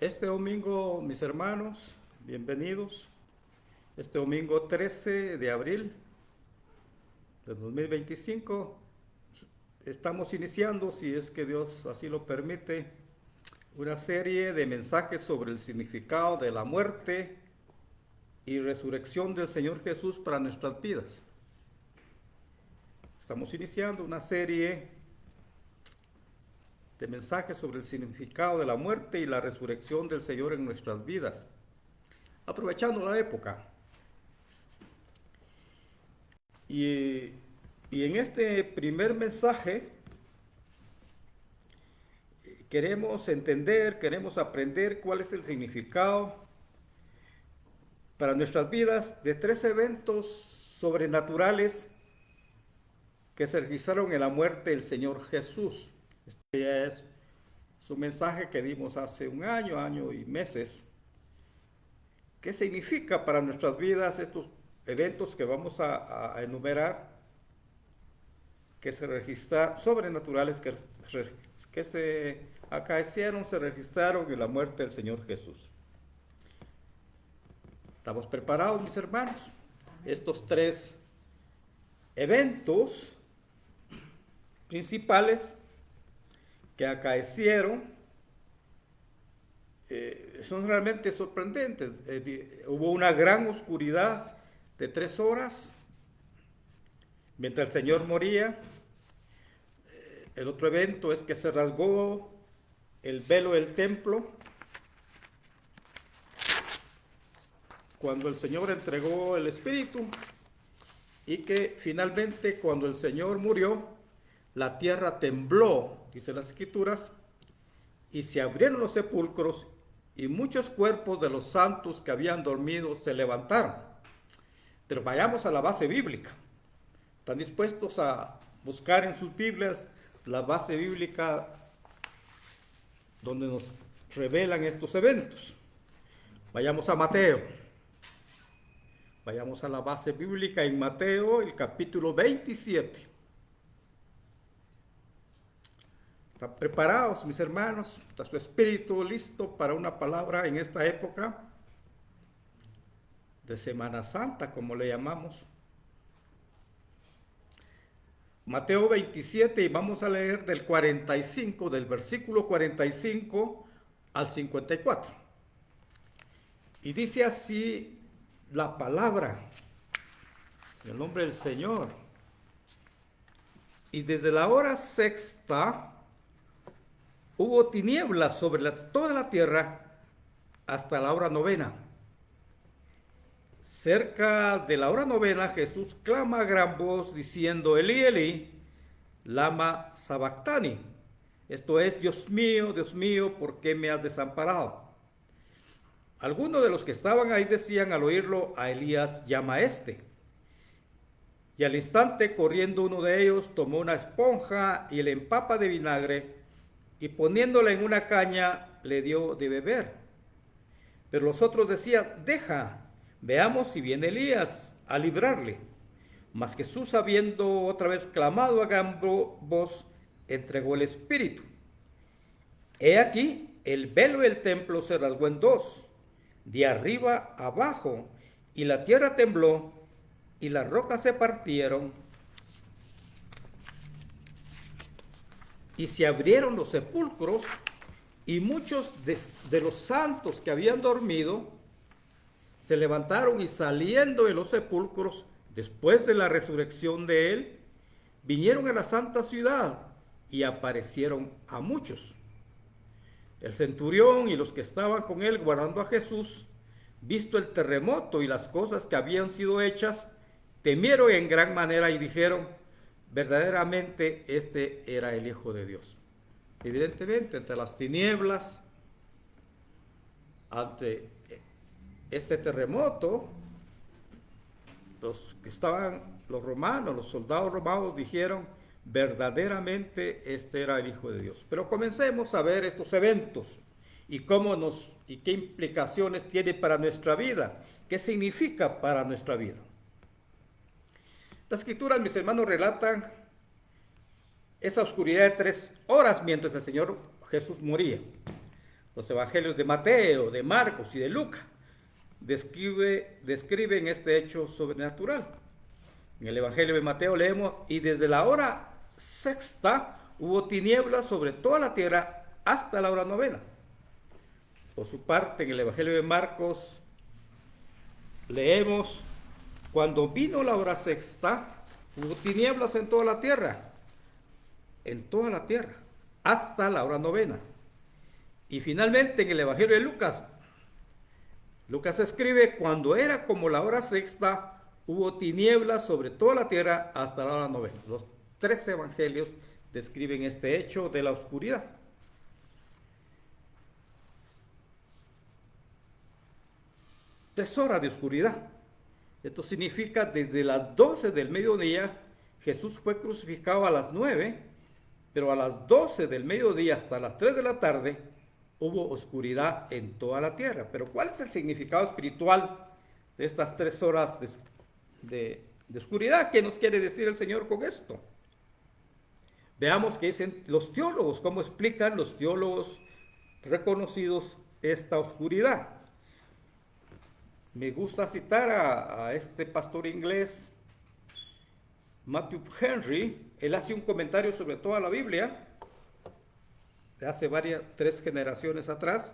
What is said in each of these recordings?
Este domingo, mis hermanos, bienvenidos. Este domingo 13 de abril de 2025 estamos iniciando, si es que Dios así lo permite, una serie de mensajes sobre el significado de la muerte y resurrección del Señor Jesús para nuestras vidas. Estamos iniciando una serie de mensajes sobre el significado de la muerte y la resurrección del Señor en nuestras vidas, aprovechando la época. Y en este primer mensaje queremos entender, queremos aprender cuál es el significado para nuestras vidas de tres eventos sobrenaturales que se registraron en la muerte del Señor Jesús. Este ya es un mensaje que dimos hace un año y meses. ¿Qué significa para nuestras vidas estos eventos que vamos a enumerar, que se registraron, sobrenaturales, que se acaecieron, se registraron en la muerte del Señor Jesús? ¿Estamos preparados, mis hermanos? Estos tres eventos principales que acaecieron son realmente sorprendentes. Hubo una gran oscuridad de 3 horas mientras el Señor moría. El otro evento es que se rasgó el velo del templo cuando el Señor entregó el Espíritu, y que finalmente cuando el Señor murió, la tierra tembló, dice las Escrituras, y se abrieron los sepulcros y muchos cuerpos de los santos que habían dormido se levantaron. Pero vayamos a la base bíblica. ¿Están dispuestos a buscar en sus Biblias la base bíblica donde nos revelan estos eventos? Vayamos a Mateo. Vayamos a la base bíblica en Mateo, el capítulo 27. ¿Están preparados, mis hermanos? ¿Está su espíritu listo para una palabra en esta época de Semana Santa, como le llamamos? Mateo 27, y vamos a leer del 45, del versículo 45 al 54. Y dice así la palabra, en el nombre del Señor. Y desde la hora sexta hubo tinieblas sobre toda la tierra hasta la hora novena. Cerca de la hora novena, Jesús clama a gran voz diciendo: Elí, Elí, lama sabactani. Esto es: Dios mío, ¿por qué me has desamparado? Algunos de los que estaban ahí decían al oírlo: a Elías llama a este. Y al instante, corriendo uno de ellos, tomó una esponja y la empapa de vinagre, y poniéndola en una caña, le dio de beber. Pero los otros decían: deja, veamos si viene Elías a librarle. Mas Jesús, habiendo otra vez clamado a gran voz, entregó el Espíritu. He aquí, el velo del templo se rasgó en dos, de arriba abajo, y la tierra tembló, y las rocas se partieron, y se abrieron los sepulcros, y muchos de los santos que habían dormido se levantaron, y saliendo de los sepulcros, después de la resurrección de él, vinieron a la santa ciudad y aparecieron a muchos. El centurión y los que estaban con él guardando a Jesús, visto el terremoto y las cosas que habían sido hechas, temieron en gran manera y dijeron: verdaderamente este era el Hijo de Dios. Evidentemente, entre las tinieblas, ante este terremoto, los que estaban, los romanos, los soldados romanos dijeron: verdaderamente este era el Hijo de Dios. Pero comencemos a ver estos eventos y y qué implicaciones tiene para nuestra vida, qué significa para nuestra vida. Las Escrituras, mis hermanos, relatan esa oscuridad de 3 horas mientras el Señor Jesús moría. Los evangelios de Mateo, de Marcos y de Lucas describen este hecho sobrenatural. En el evangelio de Mateo leemos: y desde la hora sexta hubo tinieblas sobre toda la tierra hasta la hora novena. Por su parte, en el evangelio de Marcos leemos: cuando vino la hora sexta, hubo tinieblas en toda la tierra, hasta la hora novena. Y finalmente, en el evangelio de Lucas escribe: cuando era como la hora sexta, hubo tinieblas sobre toda la tierra hasta la hora novena. Los tres evangelios describen este hecho de la oscuridad. Tres horas de oscuridad. Esto significa desde las 12 del mediodía. Jesús fue crucificado a las 9, pero a las 12 del mediodía hasta las 3 de la tarde hubo oscuridad en toda la tierra. Pero ¿cuál es el significado espiritual de estas 3 horas de oscuridad? ¿Qué nos quiere decir el Señor con esto? Veamos qué dicen los teólogos, cómo explican los teólogos reconocidos esta oscuridad. Me gusta citar a este pastor inglés, Matthew Henry. Él hace un comentario sobre toda la Biblia de hace 3 generaciones atrás,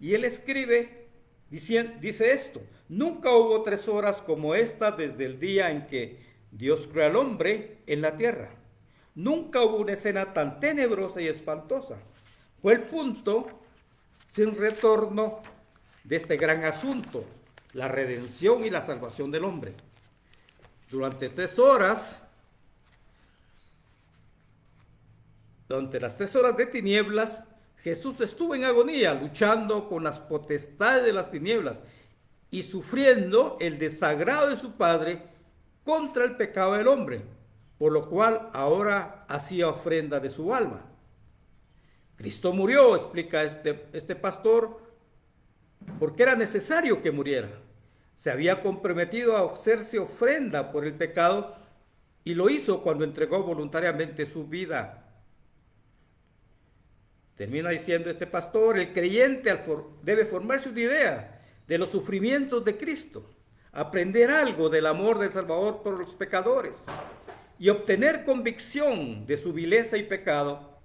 y él escribe, dice esto: nunca hubo 3 horas como esta desde el día en que Dios creó al hombre en la tierra. Nunca hubo una escena tan tenebrosa y espantosa. Fue el punto sin retorno de este gran asunto, la redención y la salvación del hombre. Durante las 3 horas de tinieblas, Jesús estuvo en agonía, luchando con las potestades de las tinieblas y sufriendo el desagrado de su Padre contra el pecado del hombre, por lo cual ahora hacía ofrenda de su alma. Cristo murió, explica este pastor, porque era necesario que muriera. Se había comprometido a hacerse ofrenda por el pecado y lo hizo cuando entregó voluntariamente su vida. Termina diciendo este pastor: el creyente debe formarse una idea de los sufrimientos de Cristo, aprender algo del amor del Salvador por los pecadores y obtener convicción de su vileza y pecado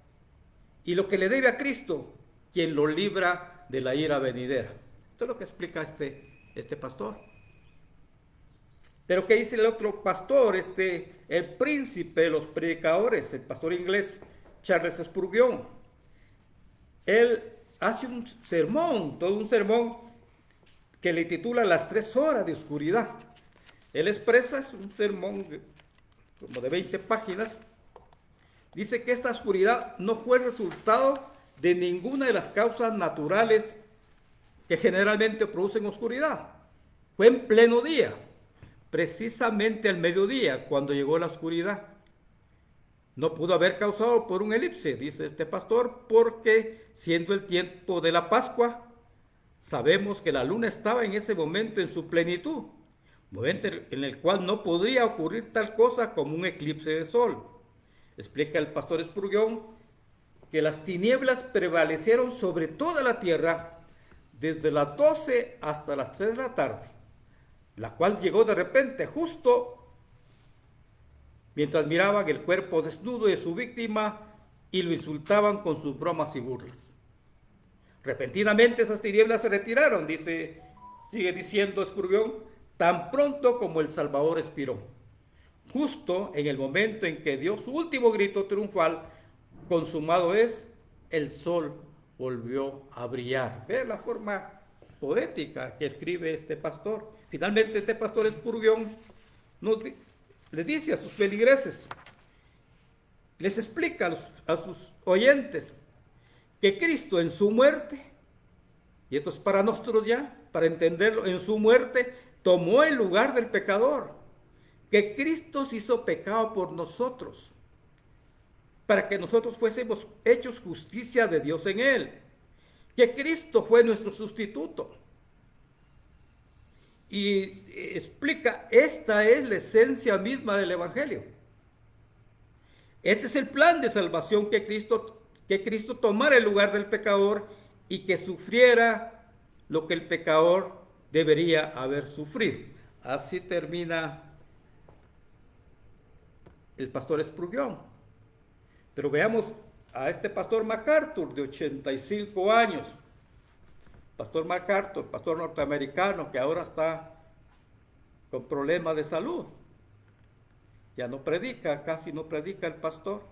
y lo que le debe a Cristo, quien lo libra de la ira venidera. Esto es lo que explica este pastor. Pero ¿qué dice el otro pastor, el príncipe de los predicadores, el pastor inglés Charles Spurgeon? Él hace un sermón, todo un sermón que le titula Las 3 horas de oscuridad. Él expresa, es un sermón como de 20 páginas. Dice que esta oscuridad no fue resultado de ninguna de las causas naturales que generalmente producen oscuridad. Fue en pleno día, precisamente al mediodía, cuando llegó la oscuridad. No pudo haber causado por un eclipse, dice este pastor, porque siendo el tiempo de la Pascua, sabemos que la luna estaba en ese momento en su plenitud, momento en el cual no podría ocurrir tal cosa como un eclipse de sol. Explica el pastor Spurgeon que las tinieblas prevalecieron sobre toda la tierra desde las 12 hasta las 3 de la tarde, la cual llegó de repente justo mientras miraban el cuerpo desnudo de su víctima y lo insultaban con sus bromas y burlas. Repentinamente esas tinieblas se retiraron, sigue diciendo Spurgeon, tan pronto como el Salvador expiró. Justo en el momento en que dio su último grito triunfal: consumado es, el sol volvió a brillar. Ve la forma poética que escribe este pastor. Finalmente este pastor Spurgeon les dice a sus feligreses, les explica a sus oyentes, que Cristo en su muerte, y esto es para nosotros ya, para entenderlo, en su muerte tomó el lugar del pecador, que Cristo se hizo pecado por nosotros, para que nosotros fuésemos hechos justicia de Dios en él, que Cristo fue nuestro sustituto. Y explica, esta es la esencia misma del Evangelio. Este es el plan de salvación, que Cristo tomara el lugar del pecador y que sufriera lo que el pecador debería haber sufrido. Así termina el pastor Spurgeon. Pero veamos a este pastor MacArthur de 85 años. Pastor MacArthur, pastor norteamericano que ahora está con problemas de salud. Ya no predica, casi no predica el pastor.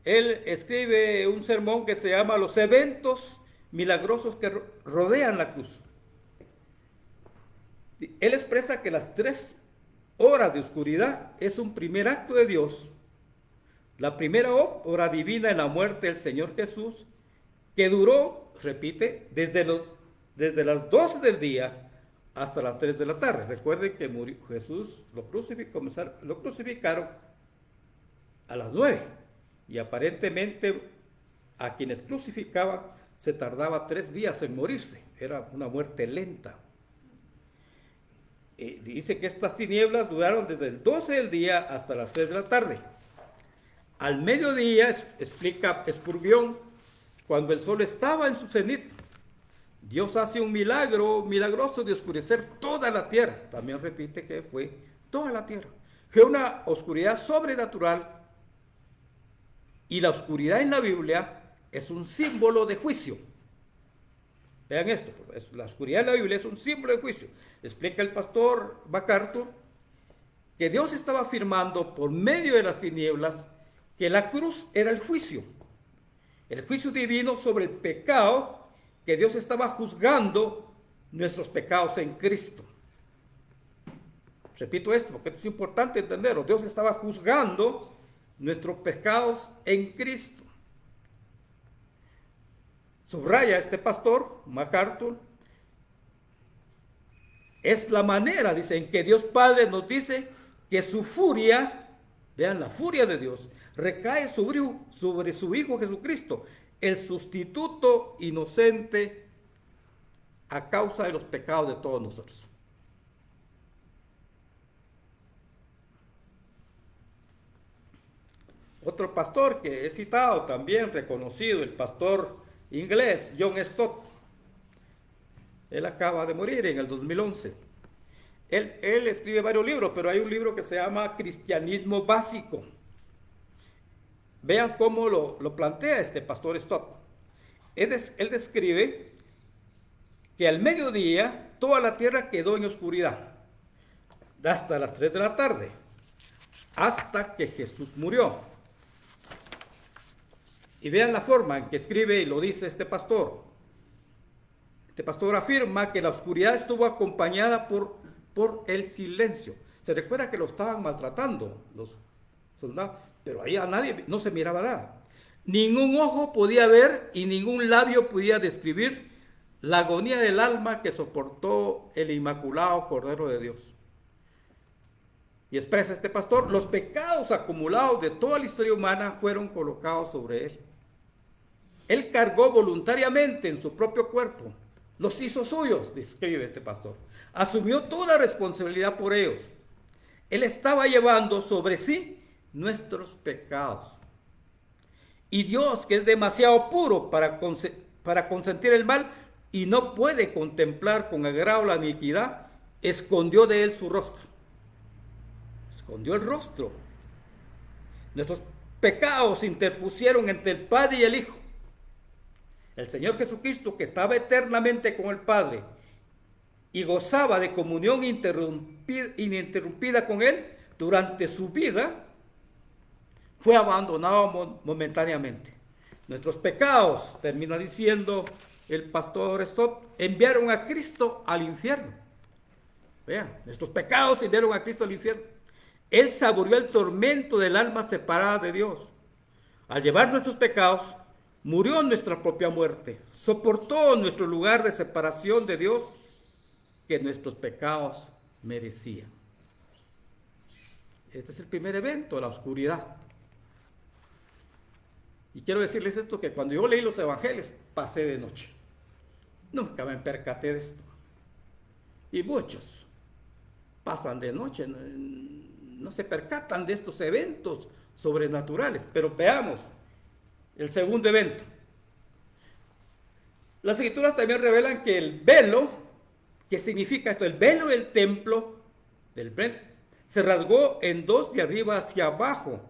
Él escribe un sermón que se llama Los eventos milagrosos que rodean la cruz. Él expresa que las 3 horas de oscuridad es un primer acto de Dios, la primera obra divina en la muerte del Señor Jesús, que duró, repite, desde las 12 del día hasta las 3 de la tarde. Recuerden que murió Jesús, lo crucificaron a las 9 y aparentemente a quienes crucificaban se tardaba 3 días en morirse. Era una muerte lenta. Dice que estas tinieblas duraron desde el 12 del día hasta las 3 de la tarde. Al mediodía, explica Spurgeon, cuando el sol estaba en su cenit, Dios hace un milagro milagroso de oscurecer toda la tierra. También repite que fue toda la tierra. Fue una oscuridad sobrenatural, y la oscuridad en la Biblia es un símbolo de juicio. Vean esto, la oscuridad en la Biblia es un símbolo de juicio. Explica el pastor MacArthur que Dios estaba afirmando por medio de las tinieblas que la cruz era el juicio divino sobre el pecado, que Dios estaba juzgando nuestros pecados en Cristo. Repito esto porque es importante entenderlo. Dios estaba juzgando nuestros pecados en Cristo. Subraya este pastor MacArthur, es la manera, dice, en que Dios Padre nos dice que su furia, vean la furia de Dios, recae sobre su Hijo Jesucristo, el sustituto inocente a causa de los pecados de todos nosotros. Otro pastor que he citado también, reconocido, el pastor inglés John Stott. Él acaba de morir en el 2011. Él escribe varios libros, pero hay un libro que se llama Cristianismo Básico. Vean cómo lo plantea este pastor Stott. Él describe que al mediodía toda la tierra quedó en oscuridad, hasta las 3 de la tarde, hasta que Jesús murió. Y vean la forma en que escribe y lo dice este pastor. Este pastor afirma que la oscuridad estuvo acompañada por el silencio. Se recuerda que lo estaban maltratando los soldados, pero ahí a nadie, no se miraba nada. Ningún ojo podía ver y ningún labio podía describir la agonía del alma que soportó el Inmaculado Cordero de Dios. Y expresa este pastor, los pecados acumulados de toda la historia humana fueron colocados sobre él. Él cargó voluntariamente en su propio cuerpo, los hizo suyos, describe este pastor. Asumió toda responsabilidad por ellos. Él estaba llevando sobre sí nuestros pecados. Y Dios, que es demasiado puro para consentir el mal y no puede contemplar con agrado la iniquidad, escondió de él su rostro. Escondió el rostro. Nuestros pecados se interpusieron entre el Padre y el Hijo. El Señor Jesucristo, que estaba eternamente con el Padre y gozaba de comunión ininterrumpida con Él durante su vida, fue abandonado momentáneamente. Nuestros pecados, termina diciendo el pastor Stott, enviaron a Cristo al infierno. Vean, nuestros pecados enviaron a Cristo al infierno. Él saboreó el tormento del alma separada de Dios. Al llevar nuestros pecados, murió en nuestra propia muerte, soportó nuestro lugar de separación de Dios que nuestros pecados merecían. Este es el primer evento, la oscuridad. Y quiero decirles esto, que cuando yo leí los evangelios, pasé de noche. Nunca me percaté de esto. Y muchos pasan de noche, no se percatan de estos eventos sobrenaturales. Pero veamos el segundo evento. Las escrituras también revelan que el velo, ¿qué significa esto? El velo del templo, se rasgó en dos de arriba hacia abajo,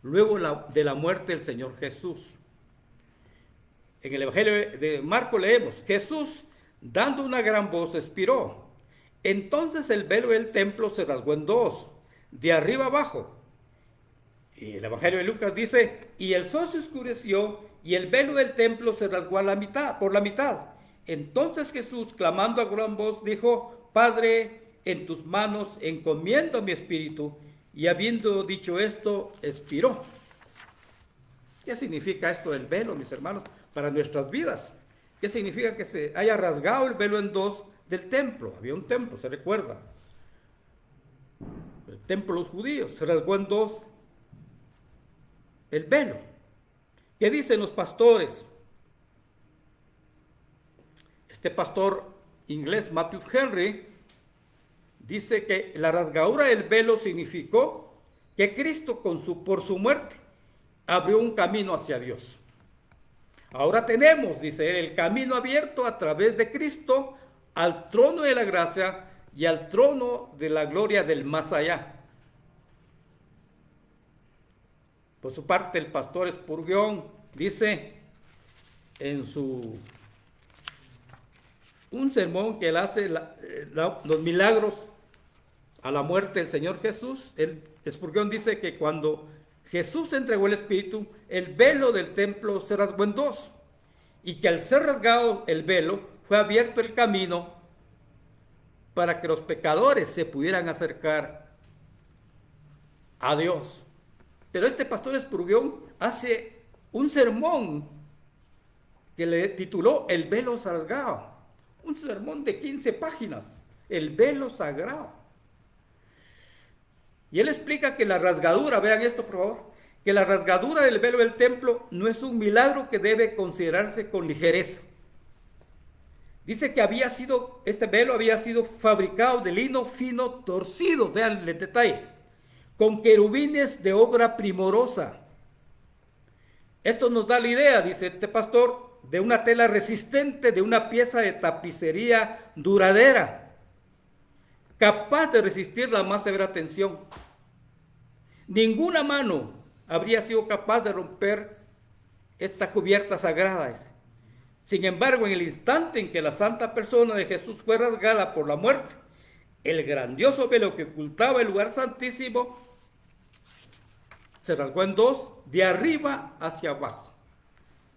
luego de la muerte del Señor Jesús. En el Evangelio de Marco leemos, Jesús, dando una gran voz, expiró. Entonces el velo del templo se rasgó en dos, de arriba abajo. Y el Evangelio de Lucas dice, y el sol se oscureció y el velo del templo se rasgó por la mitad. Entonces Jesús, clamando a gran voz, dijo, Padre, en tus manos encomiendo mi espíritu. Y habiendo dicho esto, expiró. ¿Qué significa esto del velo, mis hermanos, para nuestras vidas? ¿Qué significa que se haya rasgado el velo en dos del templo? Había un templo, se recuerda. El templo de los judíos se rasgó en dos el velo. ¿Qué dicen los pastores? Este pastor inglés, Matthew Henry, dice que la rasgadura del velo significó que Cristo por su muerte abrió un camino hacia Dios. Ahora tenemos, dice él, el camino abierto a través de Cristo al trono de la gracia y al trono de la gloria del más allá. Por su parte, el pastor Spurgeon dice en un sermón que él hace, los milagros a la muerte del Señor Jesús. Spurgeon dice que cuando Jesús entregó el Espíritu, el velo del templo se rasgó en dos, y que al ser rasgado el velo, fue abierto el camino para que los pecadores se pudieran acercar a Dios. Pero este pastor Spurgeon hace un sermón que le tituló El velo sagrado. Un sermón de 15 páginas. El velo sagrado. Y él explica que la rasgadura, vean esto por favor, que la rasgadura del velo del templo no es un milagro que debe considerarse con ligereza. Dice que este velo había sido fabricado de lino fino torcido, vean el detalle, con querubines de obra primorosa. Esto nos da la idea, dice este pastor, de una tela resistente, de una pieza de tapicería duradera, capaz de resistir la más severa tensión. Ninguna mano habría sido capaz de romper esta cubierta sagrada. Sin embargo, en el instante en que la santa persona de Jesús fue rasgada por la muerte, el grandioso velo que ocultaba el lugar santísimo se rasgó en dos, de arriba hacia abajo.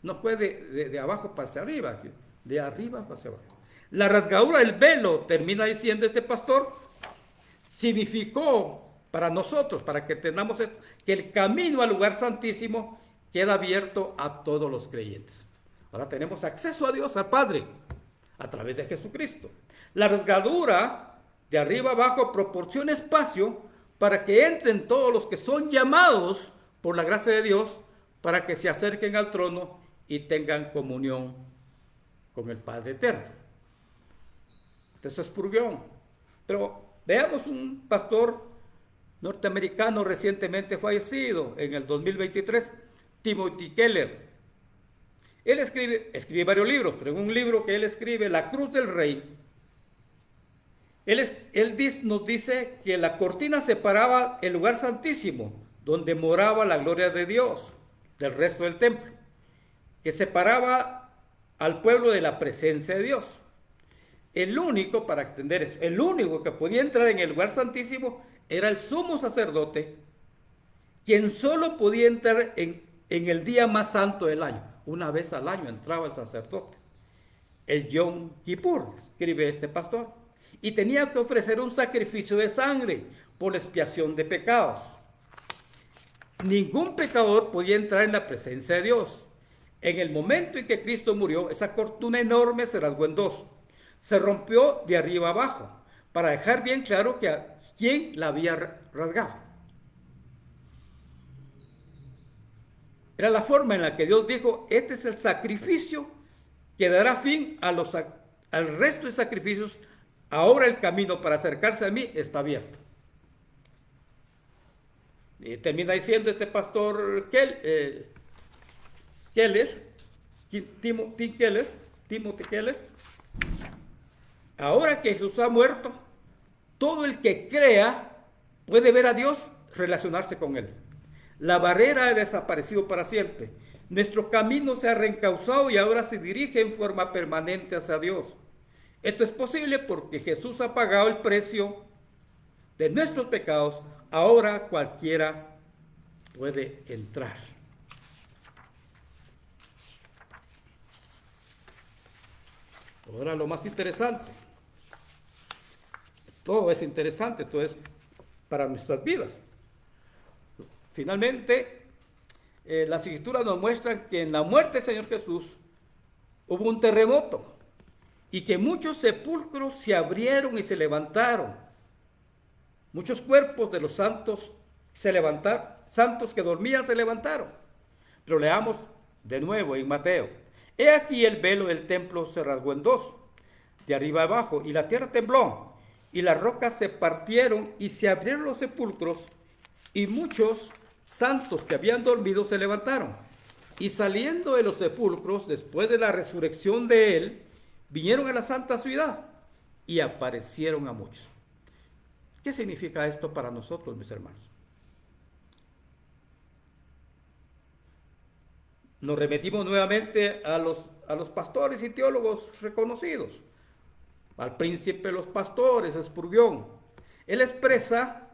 No fue de abajo hacia arriba, de arriba hacia abajo. La rasgadura del velo, termina diciendo este pastor, significó para nosotros, para que tengamos esto, que el camino al lugar santísimo queda abierto a todos los creyentes. Ahora tenemos acceso a Dios, al Padre, a través de Jesucristo. La rasgadura de arriba abajo proporciona espacio para que entren todos los que son llamados por la gracia de Dios, para que se acerquen al trono y tengan comunión con el Padre eterno. Este es Spurgeon. Pero veamos un pastor norteamericano recientemente fallecido en el 2023, Timothy Keller. Él escribe varios libros, pero en un libro que él escribe, La Cruz del Rey, nos dice que la cortina separaba el lugar santísimo, donde moraba la gloria de Dios, del resto del templo, que separaba al pueblo de la presencia de Dios. El único, para entender eso, el único que podía entrar en el lugar santísimo era el sumo sacerdote, quien solo podía entrar en el día más santo del año. Una vez al año entraba el sacerdote. El Yom Kippur, escribe este pastor, y tenía que ofrecer un sacrificio de sangre por la expiación de pecados. Ningún pecador podía entrar en la presencia de Dios. En el momento en que Cristo murió, esa cortina enorme se rasgó en dos. Se rompió de arriba abajo, para dejar bien claro que a quién la había rasgado. Era la forma en la que Dios dijo, este es el sacrificio que dará fin al resto de sacrificios. Ahora el camino para acercarse a mí está abierto. Y termina diciendo este pastor Tim Keller, Timothy Keller. Ahora que Jesús ha muerto, todo el que crea puede ver a Dios, relacionarse con Él. La barrera ha desaparecido para siempre. Nuestro camino se ha reencauzado y ahora se dirige en forma permanente hacia Dios. Esto es posible porque Jesús ha pagado el precio de nuestros pecados. Ahora cualquiera puede entrar. Ahora lo más interesante. Todo es interesante, todo es para nuestras vidas. Finalmente, las escrituras nos muestran que en la muerte del Señor Jesús hubo un terremoto y que muchos sepulcros se abrieron y se levantaron. Muchos cuerpos de los santos se levantaron, santos que dormían se levantaron. Pero leamos de nuevo en Mateo. He aquí el velo del templo se rasgó en dos, de arriba a abajo, y la tierra tembló, y las rocas se partieron y se abrieron los sepulcros, y muchos santos que habían dormido se levantaron. Y saliendo de los sepulcros, después de la resurrección de él, vinieron a la santa ciudad y aparecieron a muchos. ¿Qué significa esto para nosotros, mis hermanos? Nos remitimos nuevamente a los pastores y teólogos reconocidos, al príncipe de los pastores, Spurgeon. Él expresa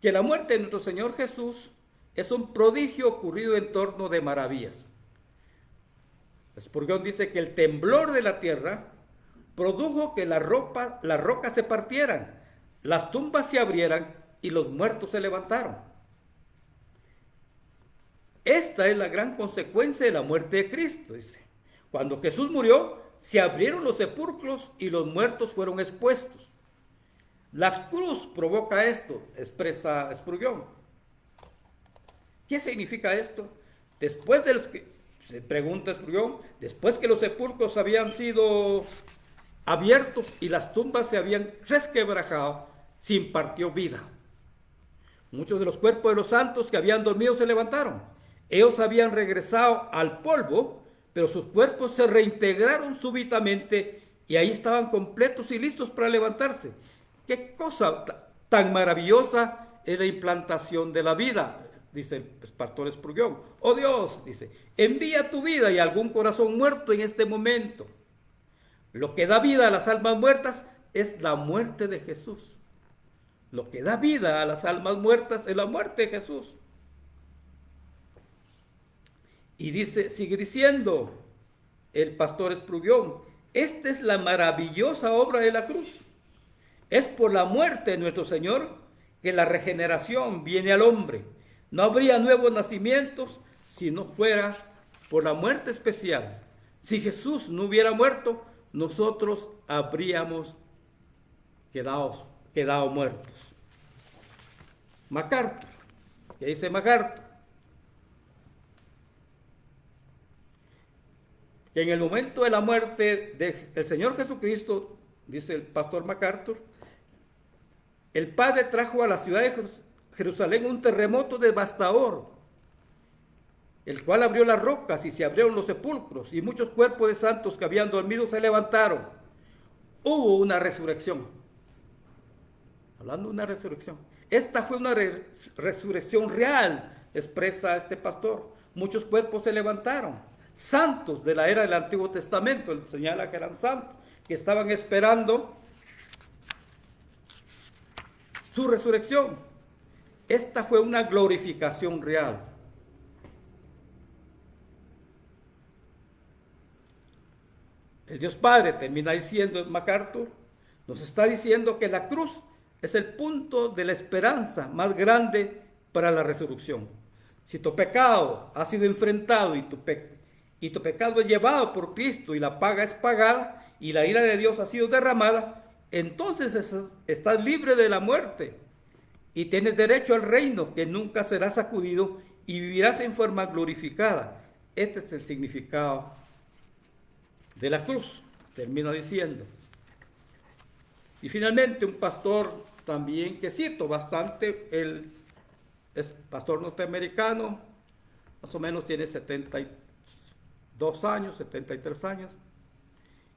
que la muerte de nuestro Señor Jesús es un prodigio ocurrido en torno de maravillas. Spurgeon dice que el temblor de la tierra produjo que las rocas se partieran, las tumbas se abrieran y los muertos se levantaron. Esta es la gran consecuencia de la muerte de Cristo, dice. Cuando Jesús murió, se abrieron los sepulcros y los muertos fueron expuestos. La cruz provoca esto, expresa Spurgeon. ¿Qué significa esto? Después de los que, se pregunta Spurgeon, después que los sepulcros habían sido abiertos y las tumbas se habían resquebrajado, se impartió vida. Muchos de los cuerpos de los santos que habían dormido se levantaron. Ellos habían regresado al polvo, pero sus cuerpos se reintegraron súbitamente y ahí estaban completos y listos para levantarse. ¡Qué cosa tan maravillosa es la implantación de la vida! Dice el pastor Spurgeon. Oh Dios, dice, envía tu vida y algún corazón muerto en este momento. Lo que da vida a las almas muertas es la muerte de Jesús. Lo que da vida a las almas muertas es la muerte de Jesús. Y dice, sigue diciendo el pastor Spurgeon, esta es la maravillosa obra de la cruz. Es por la muerte de nuestro Señor que la regeneración viene al hombre. No habría nuevos nacimientos si no fuera por la muerte especial. Si Jesús no hubiera muerto, nosotros habríamos quedado muertos. MacArthur, ¿qué dice MacArthur? Que en el momento de la muerte del Señor Jesucristo, dice el pastor MacArthur, el Padre trajo a la ciudad de Jerusalén un terremoto devastador, el cual abrió las rocas y se abrieron los sepulcros, y muchos cuerpos de santos que habían dormido se levantaron. Hubo una resurrección. Hablando de una resurrección. Esta fue una resurrección real, expresa este pastor. Muchos cuerpos se levantaron. Santos de la era del Antiguo Testamento, él señala que eran santos, que estaban esperando su resurrección. Esta fue una glorificación real. El Dios Padre, termina diciendo MacArthur, nos está diciendo que la cruz es el punto de la esperanza más grande para la resurrección. Si tu pecado ha sido enfrentado y tu pecado es llevado por Cristo y la paga es pagada y la ira de Dios ha sido derramada, entonces estás libre de la muerte y tienes derecho al reino que nunca será sacudido y vivirás en forma glorificada. Este es el significado de la cruz, termino diciendo. Y finalmente un pastor también que cito bastante, él es pastor norteamericano, más o menos tiene 72 2 años, 73 años.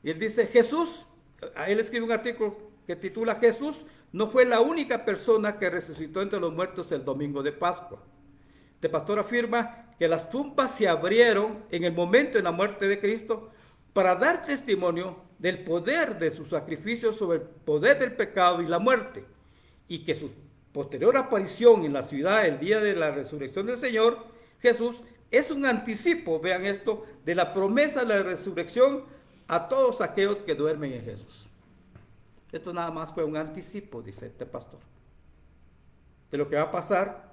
Y él dice, Jesús, a él escribe un artículo que titula Jesús no fue la única persona que resucitó entre los muertos el domingo de Pascua. Este pastor afirma que las tumbas se abrieron en el momento de la muerte de Cristo para dar testimonio del poder de su sacrificio sobre el poder del pecado y la muerte, y que su posterior aparición en la ciudad el día de la resurrección del Señor Jesús es un anticipo, vean esto, de la promesa de la resurrección a todos aquellos que duermen en Jesús. Esto nada más fue un anticipo, dice este pastor, de lo que va a pasar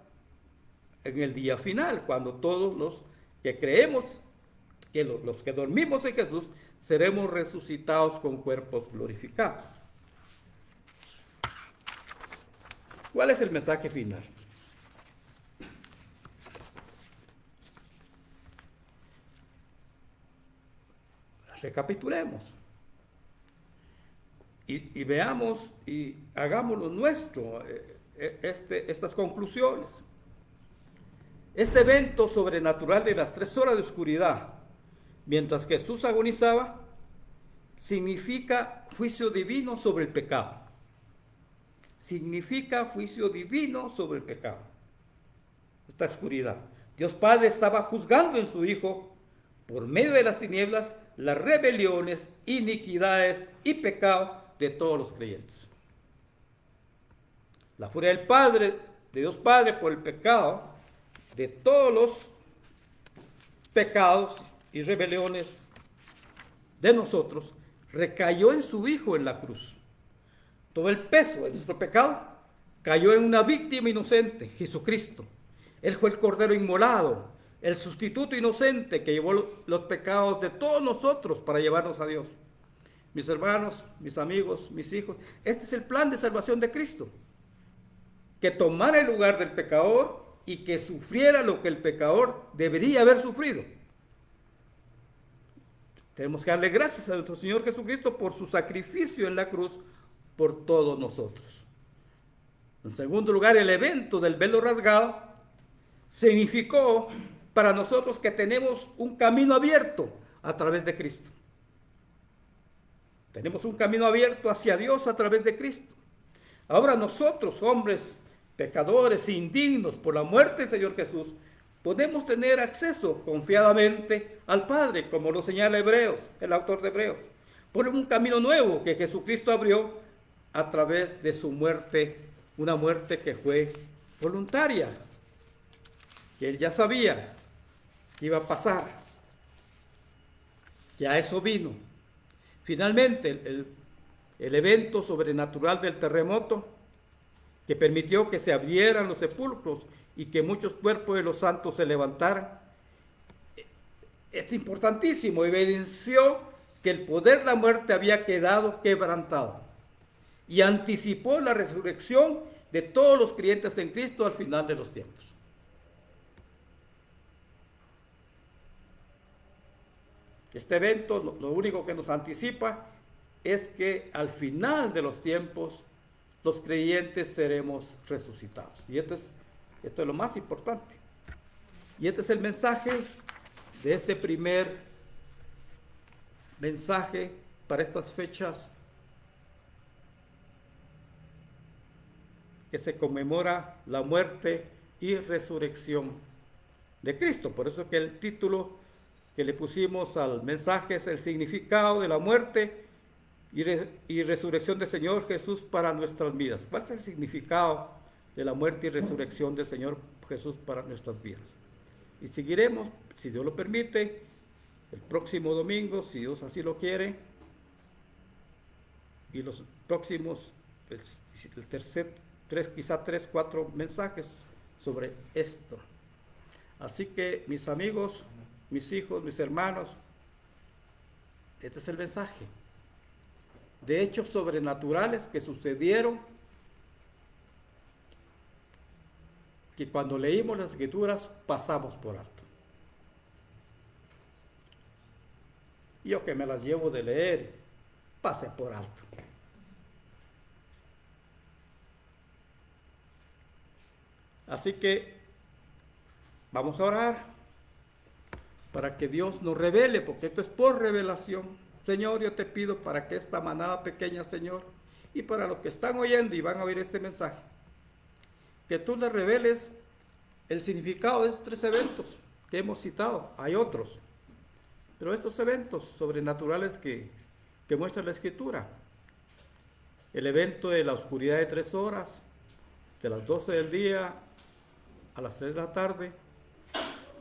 en el día final, cuando todos los que creemos, que los que dormimos en Jesús, seremos resucitados con cuerpos glorificados. ¿Cuál es el mensaje final? Recapitulemos y veamos y hagámoslo nuestro, estas conclusiones. Este evento sobrenatural de las 3 horas de oscuridad, mientras Jesús agonizaba, significa juicio divino sobre el pecado. Significa juicio divino sobre el pecado. Esta oscuridad. Dios Padre estaba juzgando en su Hijo, por medio de las tinieblas, las rebeliones, iniquidades y pecados de todos los creyentes. La furia del Padre, de Dios Padre, por el pecado, de todos los pecados y rebeliones de nosotros, recayó en su Hijo en la cruz. Todo el peso de nuestro pecado cayó en una víctima inocente, Jesucristo. Él fue el Cordero inmolado, el sustituto inocente que llevó los pecados de todos nosotros para llevarnos a Dios. Mis hermanos, mis amigos, mis hijos, este es el plan de salvación de Cristo. Que tomara el lugar del pecador y que sufriera lo que el pecador debería haber sufrido. Tenemos que darle gracias a nuestro Señor Jesucristo por su sacrificio en la cruz por todos nosotros. En segundo lugar, el evento del velo rasgado significó para nosotros que tenemos un camino abierto a través de Cristo. Tenemos un camino abierto hacia Dios a través de Cristo. Ahora nosotros, hombres pecadores e indignos por la muerte del Señor Jesús, podemos tener acceso confiadamente al Padre, como lo señala Hebreos, el autor de Hebreos, por un camino nuevo que Jesucristo abrió a través de su muerte, una muerte que fue voluntaria, que Él ya sabía que iba a pasar, que a eso vino. Finalmente, el evento sobrenatural del terremoto, que permitió que se abrieran los sepulcros y que muchos cuerpos de los santos se levantaran, es importantísimo, evidenció que el poder de la muerte había quedado quebrantado y anticipó la resurrección de todos los creyentes en Cristo al final de los tiempos. Este evento lo único que nos anticipa es que al final de los tiempos los creyentes seremos resucitados. Y esto es lo más importante. Y este es el mensaje de este primer mensaje para estas fechas que se conmemora la muerte y resurrección de Cristo. Por eso que el título que le pusimos al mensaje es el significado de la muerte y resurrección del Señor Jesús para nuestras vidas. ¿Cuál es el significado de la muerte y resurrección del Señor Jesús para nuestras vidas? Y seguiremos, si Dios lo permite, el próximo domingo, si Dios así lo quiere, y los próximos, el tercer, quizá 3, 4 mensajes sobre esto. Así que, mis amigos, mis hijos, mis hermanos, este es el mensaje de hechos sobrenaturales que sucedieron, que cuando leímos las Escrituras pasamos por alto. Yo que me las llevo de leer, pasé por alto. Así que vamos a orar. para que Dios nos revele, porque esto es por revelación. Señor, yo te pido para que esta manada pequeña, Señor, y para los que están oyendo y van a oír este mensaje, que tú les reveles el significado de estos 3 eventos que hemos citado. Hay otros, pero estos eventos sobrenaturales que muestra la Escritura. El evento de la oscuridad de 3 horas, de las 12 del día a las 3 de la tarde.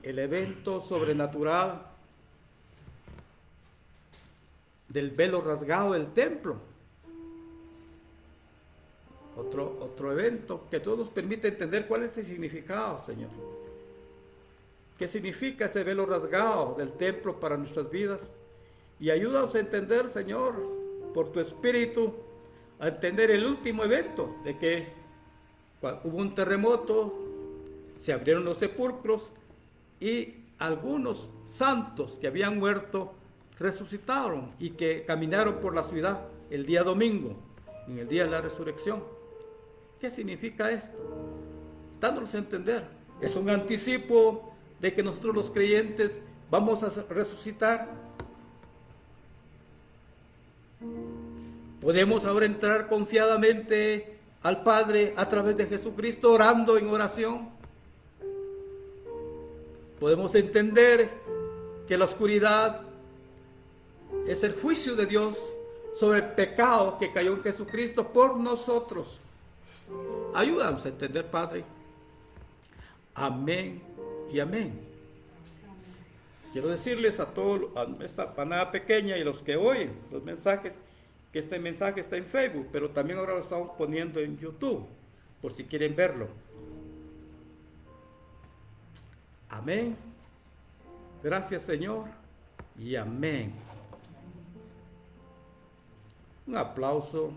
El evento sobrenatural del velo rasgado del templo. Otro evento que todo nos permite entender cuál es el significado, Señor. ¿Qué significa ese velo rasgado del templo para nuestras vidas? Y ayúdanos a entender, Señor, por tu Espíritu, a entender el último evento, de que hubo un terremoto, se abrieron los sepulcros y algunos santos que habían muerto resucitaron y que caminaron por la ciudad el día domingo, en el día de la resurrección. ¿Qué significa esto? Dándonos a entender. Es un anticipo de que nosotros los creyentes vamos a resucitar. Podemos ahora entrar confiadamente al Padre a través de Jesucristo orando en oración. Podemos entender que la oscuridad es el juicio de Dios sobre el pecado que cayó en Jesucristo por nosotros. Ayúdanos a entender, Padre. Amén y amén. Quiero decirles a todos, a esta manada pequeña y los que oyen los mensajes, que este mensaje está en Facebook, pero también ahora lo estamos poniendo en YouTube, por si quieren verlo. Amén. Gracias, Señor, y amén. Un aplauso